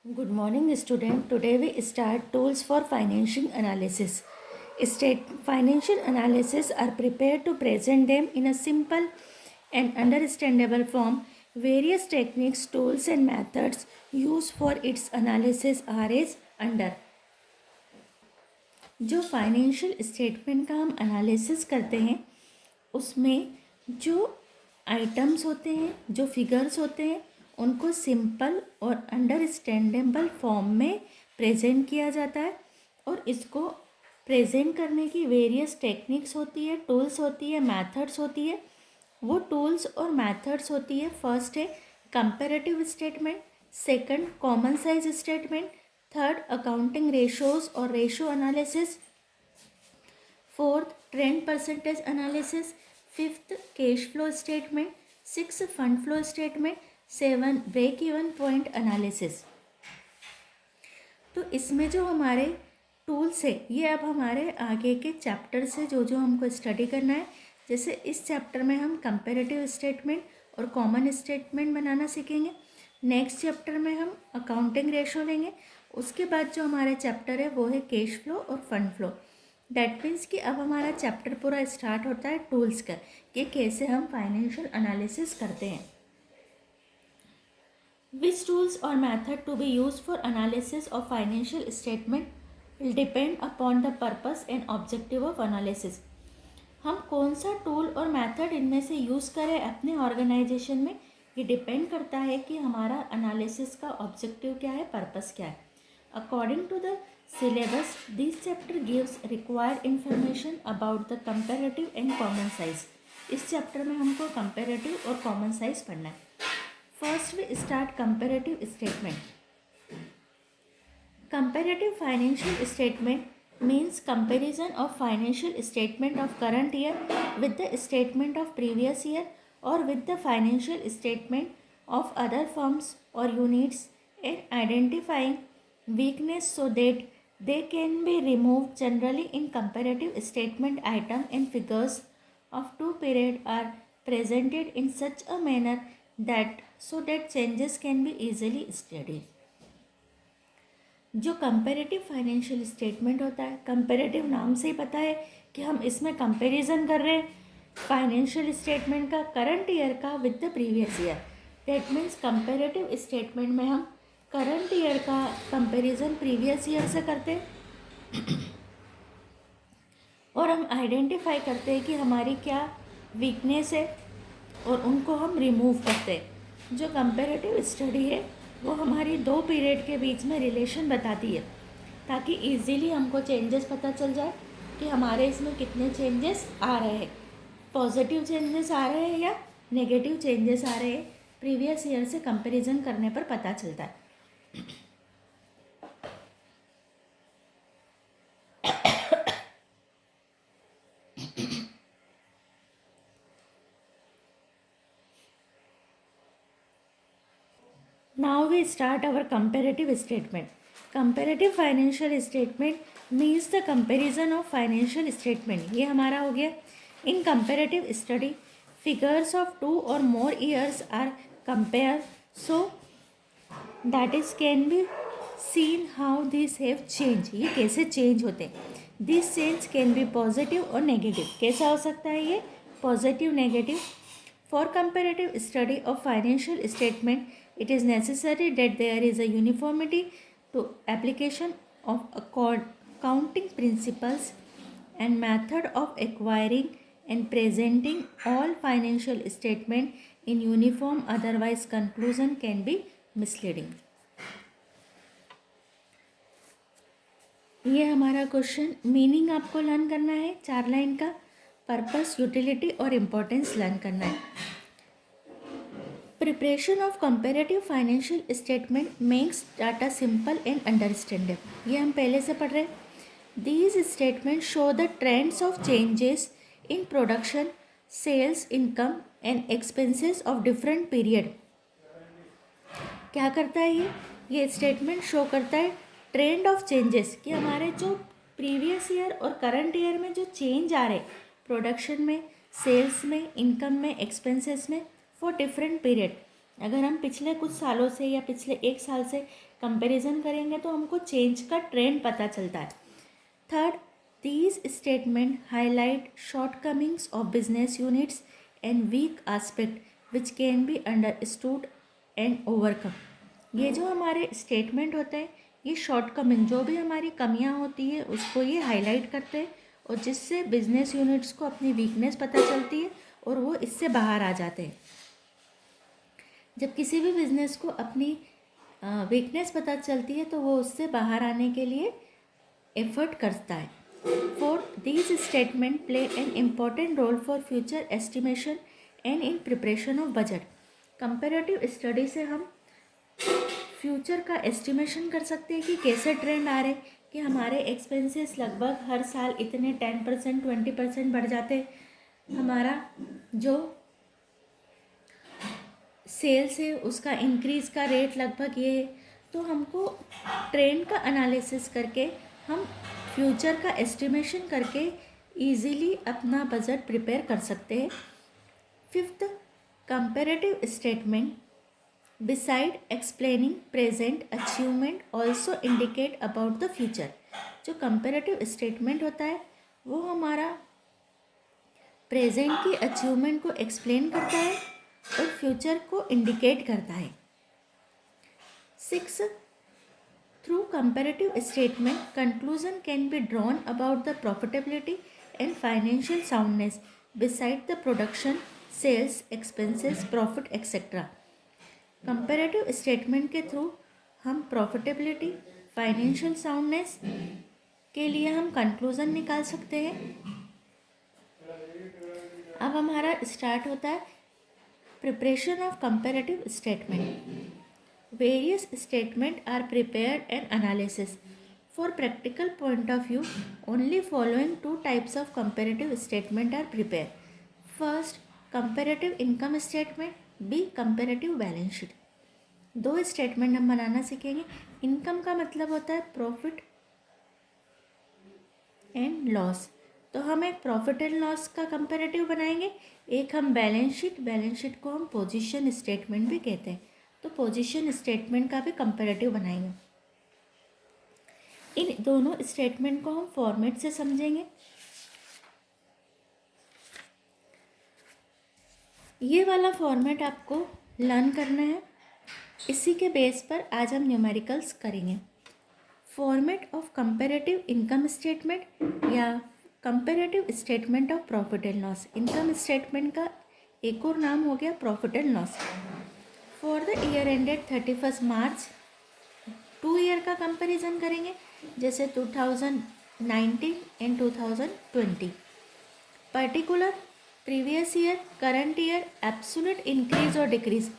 Good morning, student. Today we start tools for financial analysis. Financial analysis are prepared to present them in a simple and understandable form. Various techniques, tools, and methods used for its analysis are as under. जो financial statement का हम analysis करते हैं उसमें जो items होते हैं, जो फिगर्स होते हैं, उनको सिंपल और अंडरस्टैंडेबल फॉर्म में प्रेजेंट किया जाता है। और इसको प्रेजेंट करने की वेरियस टेक्निक्स होती है, टूल्स होती है, मेथड्स होती है। वो टूल्स और मेथड्स होती है, फर्स्ट है comparative statement, second common size statement, third accounting ratios और ratio analysis, fourth trend percentage analysis, fifth cash flow statement, six fund flow statement, seven break even point analysis. तो इसमें जो हमारे tools है ये अब हमारे आगे के चैप्टर से जो जो हमको स्टडी करना है। जैसे इस चैप्टर में हम कंपैरेटिव स्टेटमेंट और कॉमन स्टेटमेंट बनाना सीखेंगे। नेक्स्ट चैप्टर में हम अकाउंटिंग रेशो लेंगे। उसके बाद जो हमारा चैप्टर है वो है कैश फ्लो और फंड फ्लो। डैट मीन्स कि अब हमारा चैप्टर पूरा स्टार्ट होता है टूल्स का, कि कैसे हम फाइनेंशियल एनालिसिस करते हैं। Which tools or method to be used for analysis of financial statement will depend upon the purpose and objective of analysis. हम कौन सा टूल और मेथड इनमें से यूज़ करें अपने ऑर्गेनाइजेशन में, ये डिपेंड करता है कि हमारा एनालिसिस का ऑब्जेक्टिव क्या है, पर्पस क्या है। According to the syllabus this chapter gives required information about the comparative and common size. इस चैप्टर में हमको कंपैरेटिव और कॉमन साइज पढ़ना है। First we start comparative statement. Comparative financial statement means comparison of financial statement of current year with the statement of previous year or with the financial statement of other firms or units, and identifying weakness so that they can be removed. Generally in comparative statement item and figures of two period are presented in such a manner that so that changes can be easily studied. जो comparative financial statement होता है, comparative नाम से ही पता है कि हम इसमें कंपैरिजन कर रहे हैं फाइनेंशियल स्टेटमेंट का करंट ईयर का with the previous year. That means comparative statement में हम करंट ईयर का कंपैरिजन प्रीवियस ईयर से करते हैं और हम आइडेंटिफाई करते हैं कि हमारी क्या वीकनेस है और उनको हम रिमूव करते हैं। जो कंपैरेटिव स्टडी है वो हमारी दो पीरियड के बीच में रिलेशन बताती है, ताकि इजीली हमको चेंजेस पता चल जाए कि हमारे इसमें कितने चेंजेस आ रहे हैं, पॉजिटिव चेंजेस आ रहे हैं या नेगेटिव चेंजेस आ रहे हैं। प्रीवियस ईयर से कंपैरिजन करने पर पता चलता है। Now we start our comparative statement. Comparative financial statement means the comparison of financial statement. ये हमारा हो गया। In comparative study, figures of 2 or more years are compared, so that is can be seen how these have changed. ये कैसे change होते हैं। This change can be positive or negative. कैसा हो सकता है ये, positive, negative. For comparative study of financial statement, it is necessary that there is a uniformity to application of accounting principles and method of acquiring and presenting all financial statement in uniform, otherwise conclusion can be misleading. ये हमारा question. Meaning आपको learn करना है 4 line का, purpose, utility और importance learn करना है। Preparation of comparative financial statement makes data simple and understandable. ये हम पहले से पढ़ रहे हैं। These statement show the trends of changes in production, sales, income and expenses of different period. क्या करता है ये स्टेटमेंट शो करता है ट्रेंड ऑफ चेंजेस, कि हमारे जो प्रीवियस ईयर और करंट ईयर में जो चेंज आ रहे प्रोडक्शन में, सेल्स में, इनकम में, एक्सपेंसेस में फॉर डिफरेंट पीरियड। अगर हम पिछले कुछ सालों से या पिछले 1 साल से कंपैरिजन करेंगे तो हमको चेंज का ट्रेंड पता चलता है। Third, these statement highlight shortcomings of business units and weak aspect which can be understood and overcome. ये जो हमारे स्टेटमेंट होते हैं ये शॉर्टकमिंग, जो भी हमारी कमियां होती है उसको ये हाईलाइट करते हैं और जिससे बिजनेस यूनिट्स को अपनी वीकनेस पता चलती है और वो इससे बाहर आ जाते हैं। जब किसी भी बिजनेस को अपनी वीकनेस पता चलती है तो वो उससे बाहर आने के लिए एफर्ट करता है। Fourth, these statement play an important role for future estimation and in preparation of budget. Comparative study से हम फ्यूचर का एस्टिमेशन कर सकते हैं कि कैसे ट्रेंड आ रहे, कि हमारे एक्सपेंसेस लगभग हर साल इतने 10% 20% बढ़ जाते, हमारा जो सेल्स है उसका इंक्रीज़ का रेट लगभग ये है। तो हमको ट्रेंड का एनालिसिस करके हम फ्यूचर का एस्टिमेशन करके इजीली अपना बजट प्रिपेयर कर सकते हैं। Fifth, comparative statement beside explaining present achievement also indicate about the future. जो कंपैरेटिव स्टेटमेंट होता है वो हमारा प्रेजेंट की अचीवमेंट को एक्सप्लेन करता है और फ्यूचर को इंडिकेट करता है। Six, through comparative statement conclusion can be drawn about the profitability and financial soundness beside the production, sales, expenses, profit etcetera. Comparative statement के थ्रू हम प्रॉफिटेबिलिटी, फाइनेंशियल साउंडनेस के लिए हम कंक्लूजन निकाल सकते हैं। अब हमारा स्टार्ट होता है preparation of comparative statement. Various statement are prepared and analysis. For practical point of view only following 2 types of comparative statement are prepare. First, comparative income statement, B comparative balance sheet. 2 statement हम बनाना सीखेंगे। Income का मतलब होता है profit and loss, तो हम एक प्रॉफिट एंड लॉस का कंपैरेटिव बनाएंगे। एक हम बैलेंस शीट को हम पोजीशन स्टेटमेंट भी कहते हैं, तो पोजीशन स्टेटमेंट का भी कंपैरेटिव बनाएंगे। इन दोनों स्टेटमेंट को हम फॉर्मेट से समझेंगे। ये वाला फॉर्मेट आपको लर्न करना है, इसी के बेस पर आज हम न्यूमेरिकल्स करेंगे। Format of comparative income statement या comparative statement of profit and loss. Income statement का एक और नाम हो गया profit and loss. For the year ended 31 March 2 year का कंपैरिजन करेंगे, जैसे 2019 and 2020। Particular, previous year, current year, absolute increase और डिक्रीज।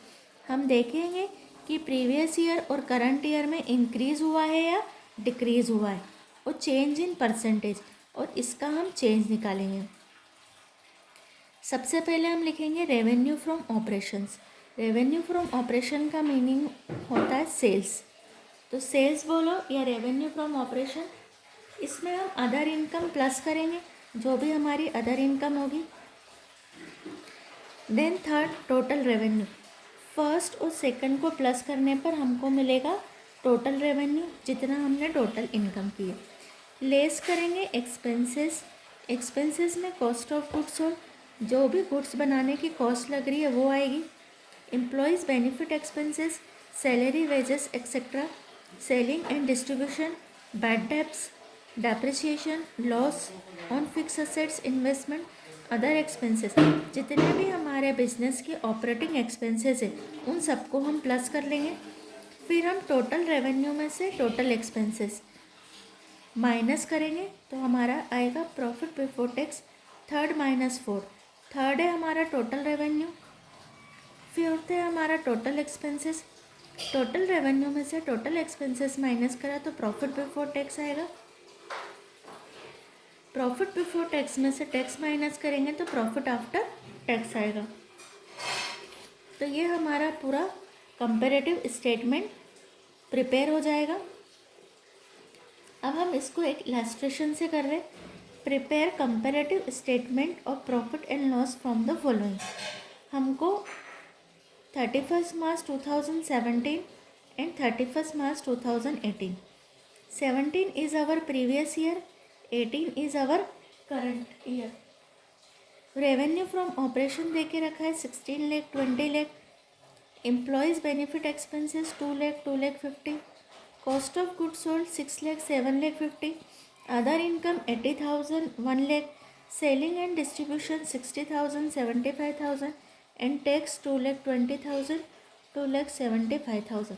हम देखेंगे कि प्रीवियस ईयर और करंट ईयर में इंक्रीज हुआ है या डिक्रीज हुआ है, और चेंज इन परसेंटेज, और इसका हम चेंज निकालेंगे। सबसे पहले हम लिखेंगे revenue from operations. Revenue from operation का मीनिंग होता है सेल्स, तो सेल्स बोलो या रेवेन्यू फ्रॉम ऑपरेशन। इसमें हम अदर इनकम प्लस करेंगे, जो भी हमारी अदर इनकम होगी। Then third, total revenue. First और सेकंड को प्लस करने पर हमको मिलेगा टोटल रेवेन्यू, जितना हमने टोटल इनकम की है। लेस करेंगे एक्सपेंसेस। एक्सपेंसेस में कॉस्ट ऑफ गुड्स सोल्ड, जो भी गुड्स बनाने की कॉस्ट लग रही है वो आएगी। Employees benefit expenses, salary, wages etcetera, selling and distribution, bad debts, depreciation, loss on fix assets, investment, other expenses. जितने भी हमारे बिजनेस के ऑपरेटिंग एक्सपेंसेस हैं उन सबको हम प्लस कर लेंगे। फिर हम टोटल रेवेन्यू में से टोटल एक्सपेंसेस माइनस करेंगे, तो हमारा आएगा profit before tax. Third minus fourth, third है हमारा टोटल रेवेन्यू, फोर्थ है हमारा टोटल एक्सपेंसेस। टोटल रेवेन्यू में से टोटल एक्सपेंसेस माइनस करा तो प्रॉफिट बिफोर टैक्स आएगा। प्रॉफिट बिफोर टैक्स में से टैक्स माइनस करेंगे तो प्रॉफिट आफ्टर टैक्स आएगा। तो ये हमारा पूरा कंपैरेटिव स्टेटमेंट प्रिपेयर हो जाएगा। अब हम इसको एक इलस्ट्रेशन से कर रहे हैं। Prepare comparative statement of profit and loss from the following. हमको 31st March 2017 and 31st March 2018. 17 is our previous year, 18 is our current year. Revenue from operation दे के रखा है 16 lakh 20 lakh. Employees benefit expenses 2 lakh 2 lakh 50. Cost of goods sold 6 lakh 7 lakh 50. Other income 80,000 1 lakh. Selling and distribution 60,000 75,000 and tax 2 lakh 20,000 2 lakh 75,000.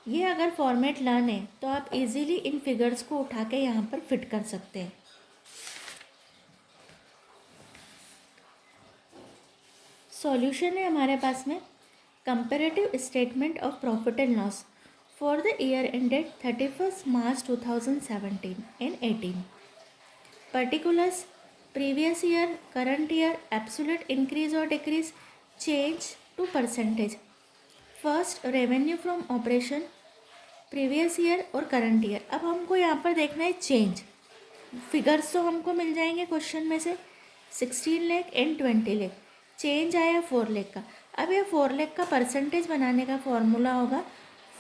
ये अगर format learn है तो आप easily इन figures को उठा के यहाँ पर फिट कर सकते हैं. सॉल्यूशन है हमारे पास में. Comparative statement of profit and loss for the year ended 31st March 2017 and 18. Particulars previous year, current year, absolute increase और decrease, change to percentage. First revenue from operation previous year और current year. अब हमको यहाँ पर देखना है change. Figures तो हमको मिल जाएंगे क्वेश्चन में से 16 लाख एंड 20 लाख. चेंज आया 4 लाख का. अब ये 4 लाख का परसेंटेज बनाने का फॉर्मूला होगा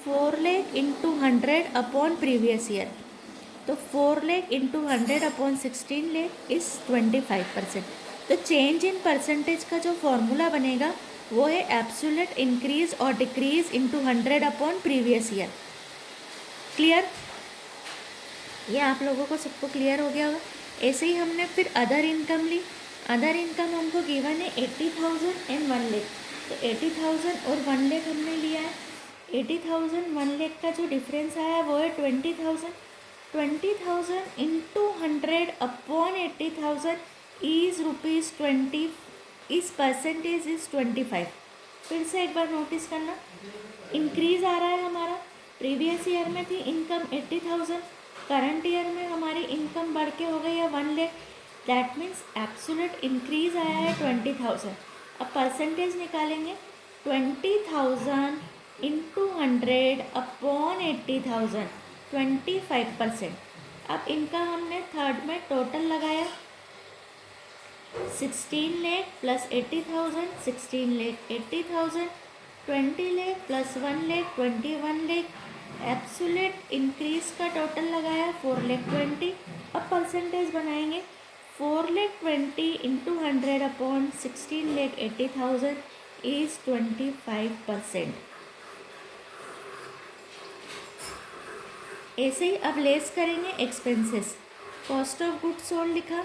4 lakh into 100 upon previous year. तो 4 lakh into 100 upon 16 lakh is 25%. तो चेंज इन परसेंटेज का जो फॉर्मूला बनेगा वो है एब्सोल्यूट इंक्रीज और decrease into 100 upon previous year. Clear? ये आप लोगों को सबको क्लियर हो गया होगा. ऐसे ही हमने फिर अदर इनकम ली. अदर इनकम हमको गिवन है 80,000 एंड 1 लाख. तो 80,000 और 1 लाख हमने लिया है. 80,000 1 लाख का जो डिफरेंस आया वो है 20,000. 20,000 इंटू 100 अपॉन 80,000 इज़ ₹20. इस परसेंटेज इज़ 25. फिर से एक बार नोटिस करना. इंक्रीज आ रहा है हमारा. प्रीवियस ईयर में थी इनकम 80,000, करंट ईयर में हमारी इनकम बढ़ के हो गई है 1 lakh. That means absolute increase आया है 20,000. अब परसेंटेज निकालेंगे. 20,000 इंटू 100 अपॉन 80,000 25%. अब इनका हमने थर्ड में टोटल लगाया 16 lakh plus 80,000 16 lakh 80,000 20 lakh plus 1 lakh 21 lakh. Absolute increase का टोटल लगाया 4 लाख 20. अब परसेंटेज बनाएंगे 4 lakh 20 into 100 upon 16 lakh 80,000 is 25%. ऐसे ही अब लेस करेंगे expenses. Cost of goods sold लिखा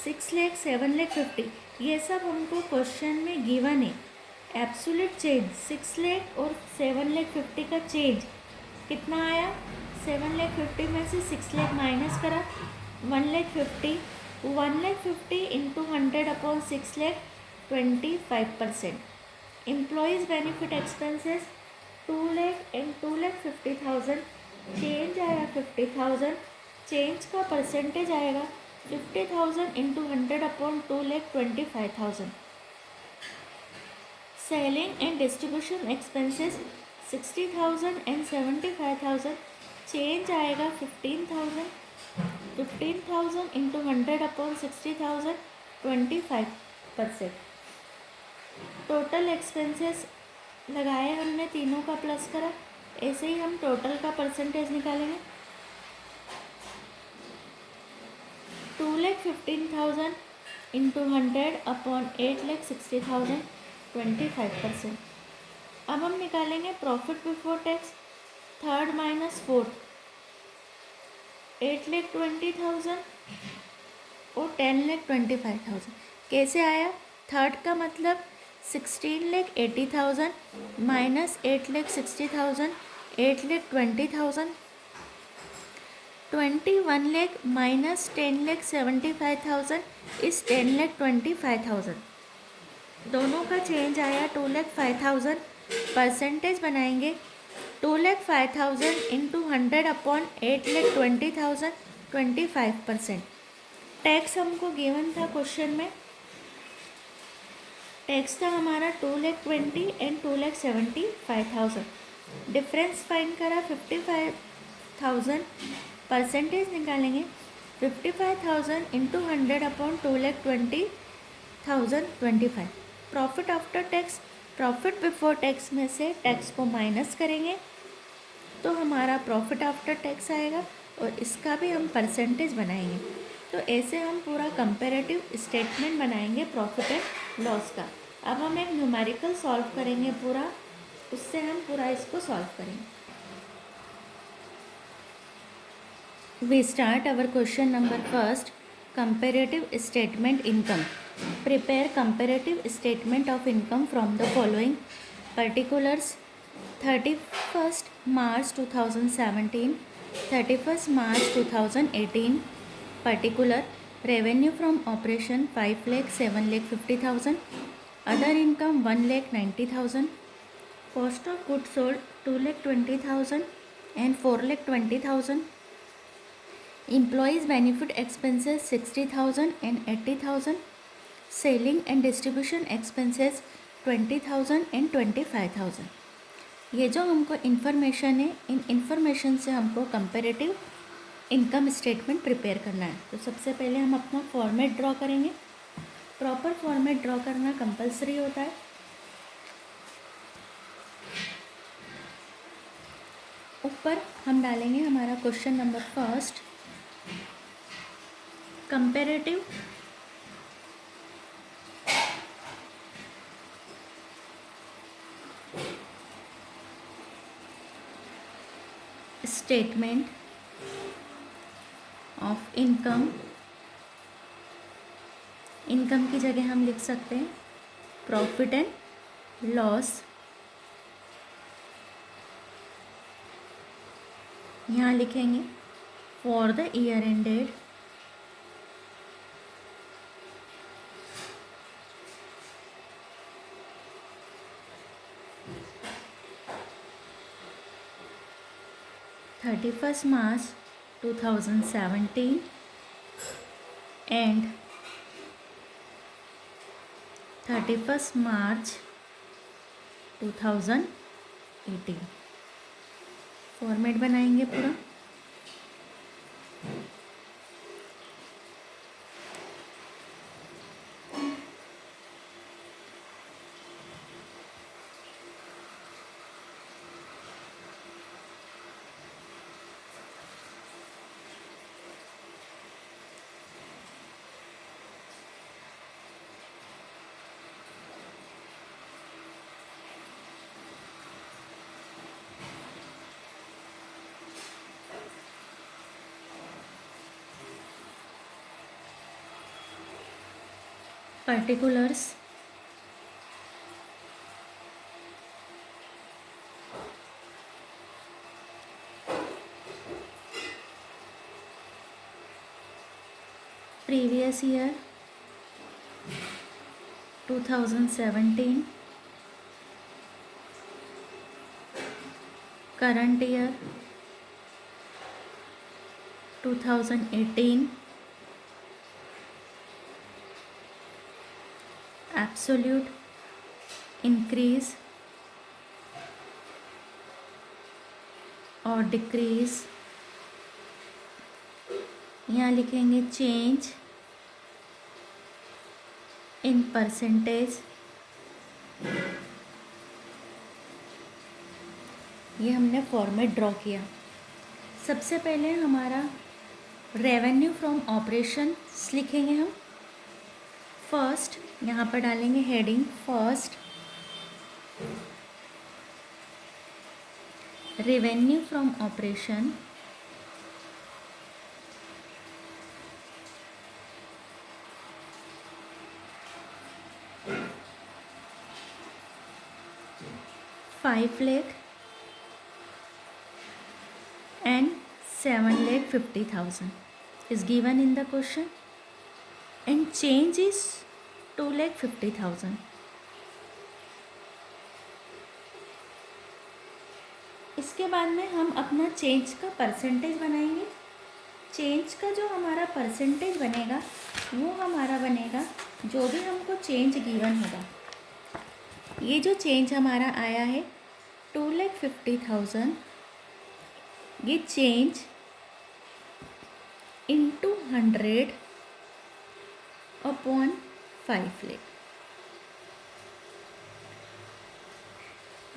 6 लाख 7 लाख 50. ये सब हमको क्वेश्चन में गिवन है. एब्सोल्यूट चेंज 6 लाख और 7 लाख 50 का चेंज कितना आया. 7 लाख 50 में से 6 लाख माइनस करा 1 lakh 50. 1 lakh 50 into 100 upon 6 lakh 25%. Employees benefit expenses 2 lakh and 2 lakh 50,000. Change आया 50,000. चेंज का परसेंटेज आएगा 50,000 into 100 upon 2 lakh 25,000. Selling and distribution expenses 60,000 and 75,000. Change आएगा 15,000. 15,000 इंटू 100 अपॉन 60,000 25%. टोटल एक्सपेंसेस लगाए हमने, तीनों का प्लस करा. ऐसे ही हम टोटल का परसेंटेज निकालेंगे. 2,15,000 इंटू 100 अपॉन 8,60,000 25%. अब हम निकालेंगे profit before tax third minus fourth. 8,20,000 और 10,25,000. कैसे आया? थर्ड का मतलब 16,80,000 माइनस 8,60,000 8,20,000. 21 लाख माइनस 10,75,000 इस 10,25,000. दोनों का चेंज आया 2,05,000. परसेंटेज बनाएंगे 2,05,000 इंटू 100 अपॉन 8,20,000 25%. टैक्स हमको गिवन था क्वेश्चन में. टैक्स था हमारा 2,20,000 एंड 2,75,000. डिफरेंस फाइंड करा 55,000. परसेंटेज निकालेंगे 55,000 into 100 upon 2,20,000 25. Profit after tax profit before tax में से टैक्स को माइनस करेंगे तो हमारा प्रॉफिट आफ्टर टैक्स आएगा और इसका भी हम परसेंटेज बनाएंगे। तो ऐसे हम पूरा कंपैरेटिव स्टेटमेंट बनाएंगे प्रॉफिट एंड लॉस का। अब हम एक न्यूमेरिकल सॉल्व करेंगे पूरा, उससे हम पूरा इसको सॉल्व करेंगे। We start our question number first. Comparative statement income. Prepare comparative statement of income from the following particulars: 31st March 2017, 31st March 2018. Particular: revenue from operation 5 lakh 7 lakh 50,000, other income 1 lakh 90,000, cost of goods sold 2 lakh 20,000 and 4 lakh 20,000. Employees benefit expenses 60,000 and 80,000. Selling and distribution expenses 20,000 and 25,000. ये जो हमको information है, in information से हमको comparative income statement prepare करना है। तो सबसे पहले हम अपना फॉर्मेट ड्रॉ करेंगे। प्रॉपर फॉर्मेट ड्रॉ करना कंपलसरी होता है। ऊपर हम डालेंगे हमारा question number first, comparative statement of income. Income की जगह हम लिख सकते हैं प्रॉफिट एंड लॉस। यहाँ लिखेंगे for the year ended 31st March 2017 and 31st March 2018। Format बनाएंगे पूरा। particulars previous year 2017, current year 2018, absolute increase और डिक्रीज। यहाँ लिखेंगे चेंज इन परसेंटेज। ये हमने फॉर्मेट ड्रॉ किया। सबसे पहले हमारा रेवेन्यू फ्रॉम ऑपरेशंस लिखेंगे हम। फर्स्ट यहाँ पर डालेंगे heading first revenue from operation $5 lakh and $7,50,000 is given in the question, and change is $2,50,000. इसके बाद में हम अपना चेंज का परसेंटेज बनाएंगे। चेंज का जो हमारा परसेंटेज बनेगा वो हमारा बनेगा जो भी हमको चेंज गिवन होगा। ये जो चेंज हमारा आया है 2,50,000, ये change into 100 upon 5 lakh.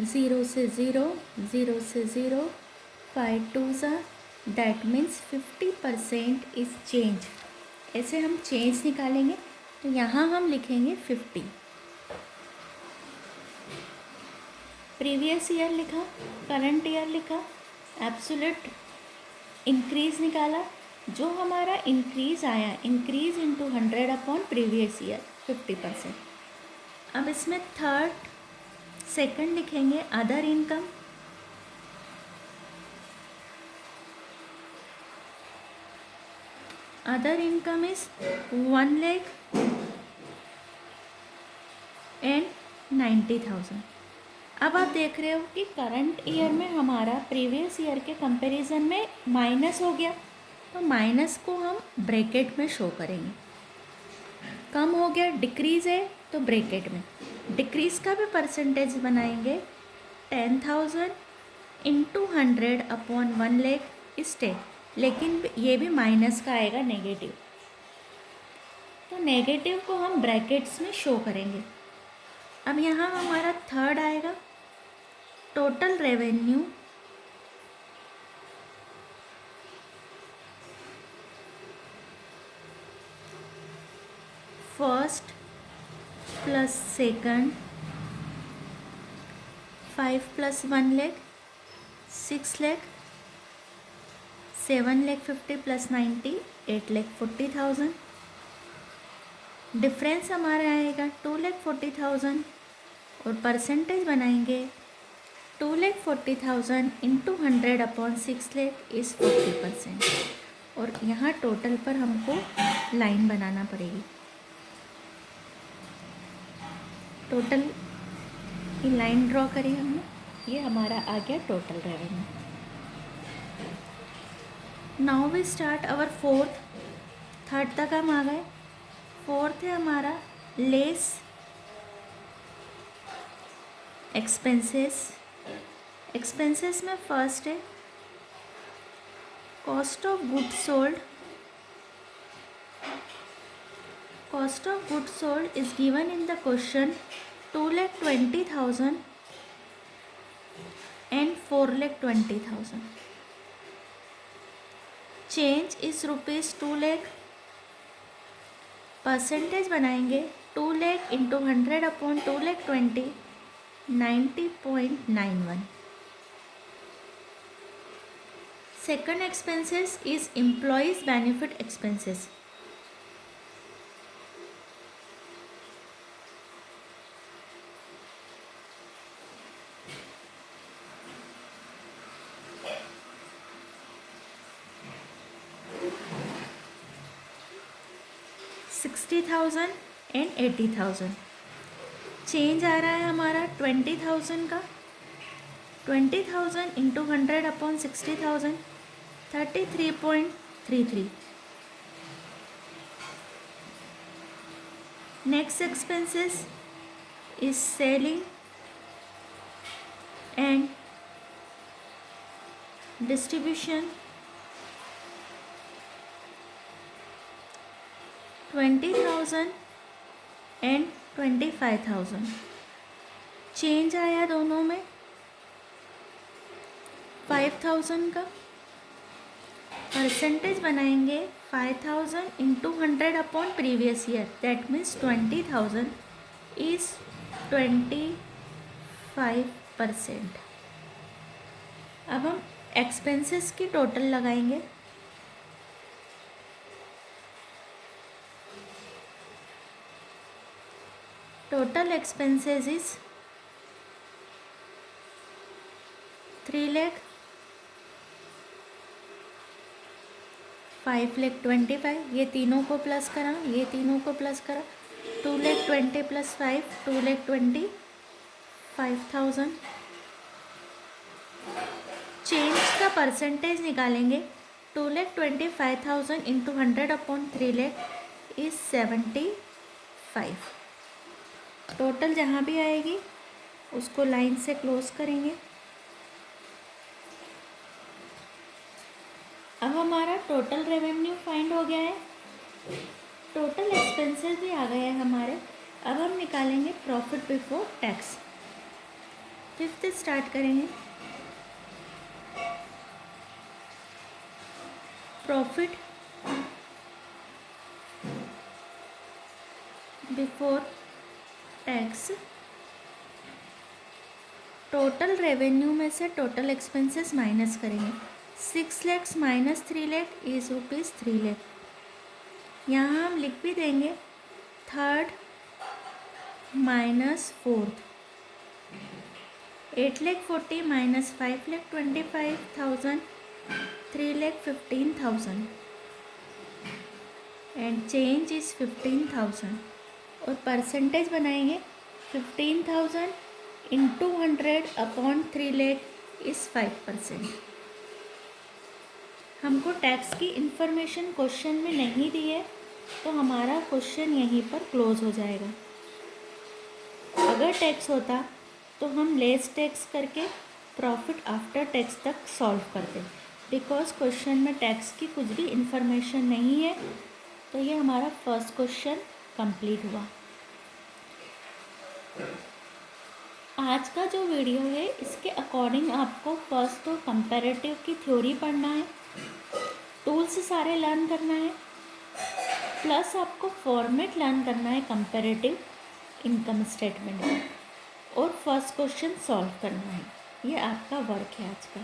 Zero से ज़ीरो, ज़ीरो से ज़ीरो, 5 टू ज़ा, दैट मीन्स 50% इज़ चेंज। ऐसे हम चेंज निकालेंगे तो यहाँ हम लिखेंगे 50। प्रीवियस ईयर लिखा, करंट ईयर लिखा, एब्सोल्यूट इंक्रीज़ निकाला। जो हमारा इंक्रीज़ आया, increase into 100 upon previous year 50%। अब इसमें सेकंड लिखेंगे other income. Other income is 1,90,000। अब आप देख रहे हो कि करंट ईयर में हमारा प्रीवियस ईयर के कंपैरिजन में माइनस हो गया, तो माइनस को हम ब्रैकेट में शो करेंगे। कम हो गया, डिक्रीज़ है तो ब्रैकेट में। डिक्रीज़ का भी परसेंटेज बनाएंगे, 10,000 इंटू 100 अपॉन 1,00,000 इज 10, लेकिन ये भी माइनस का आएगा, नेगेटिव। तो नेगेटिव को हम ब्रैकेट्स में शो करेंगे। अब यहाँ हमारा थर्ड आएगा, total revenue first plus second 5 plus 1,00,000 6,00,000, 7,50,000 plus 90 8,40,000। Difference हमारा आएगा 2,40,000 और परसेंटेज बनाएंगे 2,40,000 इंटू 100 अपॉन 6,00,000 इज़ 40%। और यहाँ टोटल पर हमको लाइन बनाना पड़ेगी। टोटल की लाइन ड्रॉ करी हमने, ये हमारा आ गया total revenue. Now we start our fourth. Third तक हम आ गए। फोर्थ है हमारा लेस एक्सपेंसेस। एक्सपेंसेस में फर्स्ट है cost of goods sold. Cost of goods sold is given in the question 2,20,000 and 4,20,000. Change is rupees 2,00,000। Percentage बनाएंगे 2,00,000 into 100 upon 2,20,000 90.91। Second expenses is employees benefit expenses. $60,000 and 80,000। Change आ रहा है हमारा 20,000 का। 20,000 into 100 upon 60,000 33.33। Next expenses is selling and distribution 20,000 and 25,000। Change आया दोनों में 5,000 का। परसेंटेज बनाएंगे 5,000 into 100 upon previous year, that means 20,000 is 25%। अब हम एक्सपेंसेस की टोटल लगाएंगे। Total expenses is 3,00,000 5,25,000। ये तीनों को प्लस करा, ये तीनों को प्लस करा, 2,20,000 प्लस 5 2,25,000। चेंज का परसेंटेज निकालेंगे 2,25,000 इंटू 100 अपॉन 3,00,000 इज 75। टोटल जहाँ भी आएगी उसको लाइन से क्लोज करेंगे। अब हमारा टोटल रेवेन्यू फाइंड हो गया है, टोटल एक्सपेंसेस भी आ गए हैं हमारे। अब हम निकालेंगे profit before tax. Fifth start करेंगे। Profit before tax, total revenue में से टोटल एक्सपेंसेस माइनस करेंगे। 6 lakhs minus 3 lakh is rupees 3 lakh. यहाँ हम लिख भी देंगे third minus fourth. 8 lakh 40 minus 5 lakh 25,000, 3 lakh 15,000 and change is 15,000। और परसेंटेज बनाएंगे 15,000 इंटू 100 अपॉन 3 लैख इज़ 5%। हमको टैक्स की इन्फॉर्मेशन क्वेश्चन में नहीं दी है, तो हमारा क्वेश्चन यहीं पर क्लोज हो जाएगा। अगर टैक्स होता तो हम लेस टैक्स करके प्रॉफिट आफ्टर टैक्स तक सॉल्व करते। बिकॉज क्वेश्चन में टैक्स की कुछ भी इन्फॉर्मेशन नहीं है, तो ये हमारा फर्स्ट क्वेश्चन कंप्लीट हुआ। आज का जो वीडियो है इसके अकॉर्डिंग आपको फर्स्ट तो कंपैरेटिव की थ्योरी पढ़ना है, टूल्स सारे लर्न करना है, प्लस आपको फॉर्मेट लर्न करना है कंपैरेटिव इनकम स्टेटमेंट का, और फर्स्ट क्वेश्चन सॉल्व करना है। ये आपका वर्क है आज का।